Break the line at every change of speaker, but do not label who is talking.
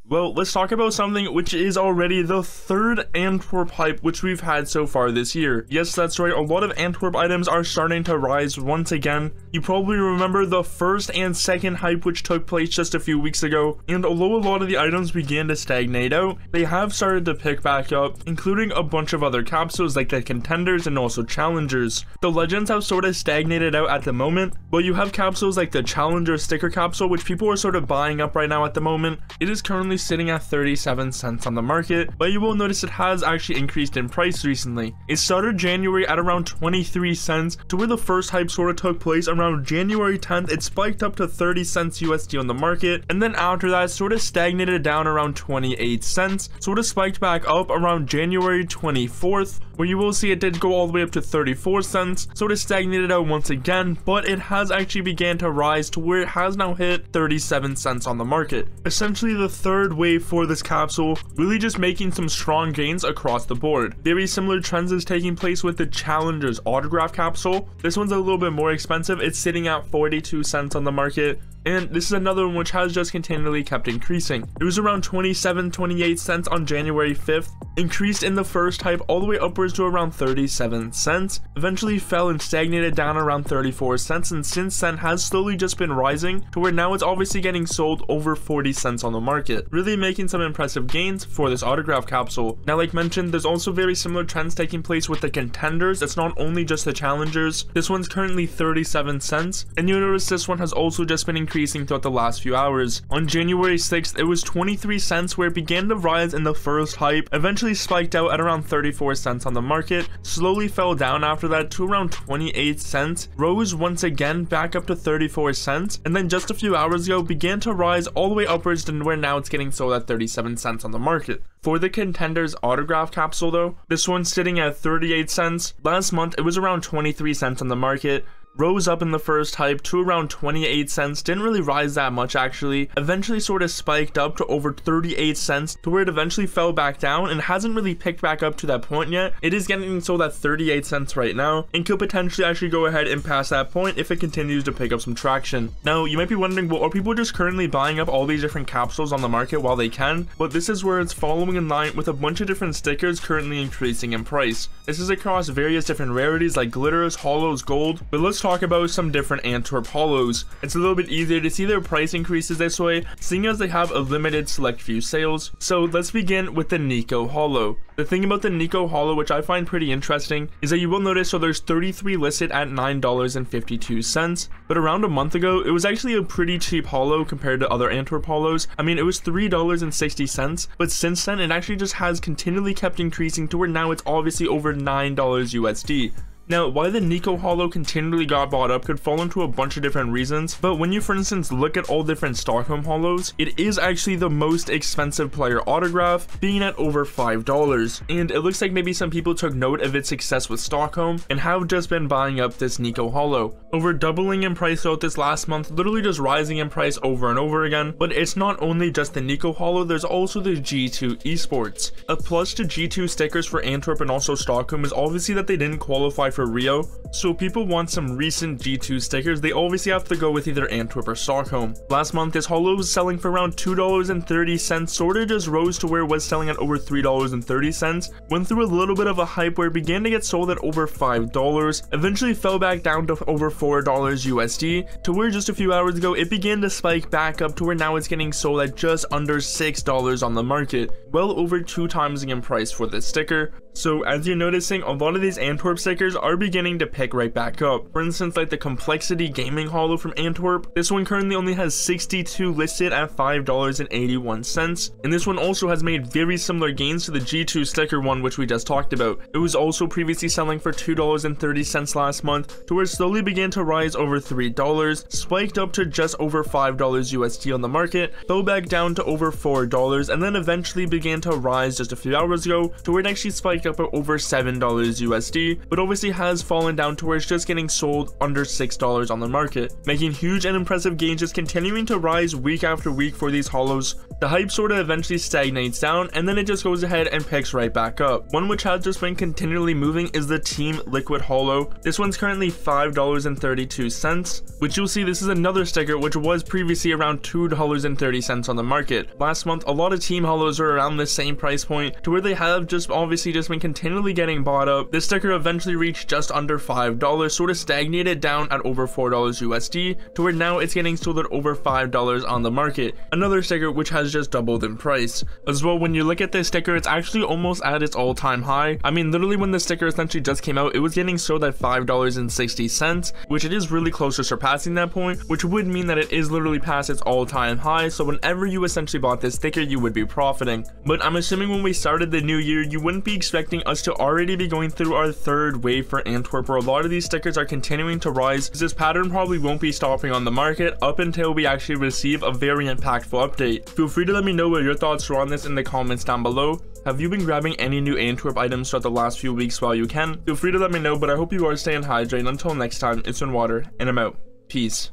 Well, let's talk about something which is already the third Antwerp hype which we've had so far this year. Yes, that's right, a lot of Antwerp items are starting to rise once again. You probably remember the first and second hype which took place just a few weeks ago, and although a lot of the items began to stagnate out, they have started to pick back up, including a bunch of other capsules like the contenders and also challengers. The legends have sort of stagnated out at the moment, but you have capsules like the challenger sticker capsule which people are sort of buying up right now at the moment. It is currently sitting at 37 cents on the market, but you will notice it has actually increased in price recently. It started January at around 23 cents to where the first hype sort of took place around January 10th. It spiked up to 30 cents USD on the market, and then after that sort of stagnated down around 28 cents, sort of spiked back up around January 24th, where you will see it did go all the way up to 34 cents, sort of stagnated out once again, but it has actually began to rise to where it has now hit 37 cents on the market. Essentially the third wave for this capsule, really just making some strong gains across the board. Very similar trends is taking place with the Challenger's autograph capsule. This one's a little bit more expensive, it's sitting at 42 cents on the market. And this is another one which has just continually kept increasing. It was around 27-28 cents on January 5th, increased in the first hype all the way upwards to around 37 cents, eventually fell and stagnated down around 34 cents, and since then has slowly just been rising to where now it's obviously getting sold over 40 cents on the market, really making some impressive gains for this autograph capsule. Now, like mentioned, there's also very similar trends taking place with the contenders. It's not only just the challengers. This one's currently 37 cents, and you notice this one has also just been increasing throughout the last few hours. On January 6th, it was 23 cents where it began to rise in the first hype, eventually spiked out at around 34 cents on the market, slowly fell down after that to around 28 cents, rose once again back up to 34 cents, and then just a few hours ago began to rise all the way upwards to where now it's getting sold at 37 cents on the market. For the contenders autograph capsule though, this one's sitting at 38 cents. Last month it was around 23 cents on the market, rose up in the first hype to around 28 cents, didn't really rise that much actually, eventually sort of spiked up to over 38 cents to where it eventually fell back down and hasn't really picked back up to that point yet. It is getting sold at 38 cents right now and could potentially actually go ahead and pass that point if it continues to pick up some traction. Now you might be wondering, well, are people just currently buying up all these different capsules on the market while they can? But this is where it's following in line with a bunch of different stickers currently increasing in price. This is across various different rarities like glitters, hollows, gold, but let's talk about some different Antwerp hollows. It's a little bit easier to see their price increases this way, seeing as they have a limited select few sales. So let's begin with the Nico hollow. The thing about the Nico hollow, which I find pretty interesting, is that you will notice so there's 33 listed at $9.52, but around a month ago it was actually a pretty cheap hollow compared to other Antwerp hollows. I mean, it was $3.60, but since then it actually just has continually kept increasing to where now it's obviously over $9 USD. Now, why the Nico hollow continually got bought up could fall into a bunch of different reasons, but when you for instance look at all different Stockholm hollows, it is actually the most expensive player autograph, being at over $5, and it looks like maybe some people took note of its success with Stockholm and have just been buying up this Nico hollow, over doubling in price throughout this last month, literally just rising in price over and over again. But it's not only just the Nico hollow, there's also the G2 esports. A plus to G2 stickers for Antwerp and also Stockholm is obviously that they didn't qualify for Rio, so people want some recent G2 stickers, they obviously have to go with either Antwerp or Stockholm. Last month this hollow was selling for around $2.30, sort of just rose to where it was selling at over $3.30, went through a little bit of a hype where it began to get sold at over $5, eventually fell back down to over $4 USD, to where just a few hours ago it began to spike back up to where now it's getting sold at just under $6 on the market, well over 2 times in price for this sticker. So as you're noticing, a lot of these Antwerp stickers are beginning to pick right back up. For instance, like the Complexity Gaming Hollow from Antwerp, this one currently only has 62 listed at $5.81, and this one also has made very similar gains to the G2 sticker one which we just talked about. It was also previously selling for $2.30 last month, to where it slowly began to rise over $3, spiked up to just over $5 USD on the market, fell back down to over $4, and then eventually began to rise just a few hours ago to where it actually spiked tick up at over $7 USD, but obviously has fallen down to where it's just getting sold under $6 on the market, making huge and impressive gains, just continuing to rise week after week for these holos. The hype sort of eventually stagnates down, and then it just goes ahead and picks right back up. One which has just been continually moving is the Team Liquid holo. This one's currently $5.32, which you'll see this is another sticker which was previously around $2.30 on the market. Last month, a lot of Team holos are around the same price point, to where they have just obviously just been continually getting bought up. This sticker eventually reached just under $5, sort of stagnated down at over $4 USD, to where now it's getting sold at over $5 on the market. Another sticker which has just doubled in price. As well, when you look at this sticker, it's actually almost at its all-time high. I mean, literally when the sticker essentially just came out, it was getting sold at $5.60, which it is really close to surpassing that point, which would mean that it is literally past its all-time high. So whenever you essentially bought this sticker, you would be profiting. But I'm assuming when we started the new year, you wouldn't be expecting us to already be going through our third wave for Antwerp, where a lot of these stickers are continuing to rise. This pattern probably won't be stopping on the market up until we actually receive a very impactful update. Feel free to let me know what your thoughts are on this in the comments down below. Have you been grabbing any new Antwerp items throughout the last few weeks while you can? Feel free to let me know, but I hope you are staying hydrated. Until next time, it's been Water, and I'm out. Peace.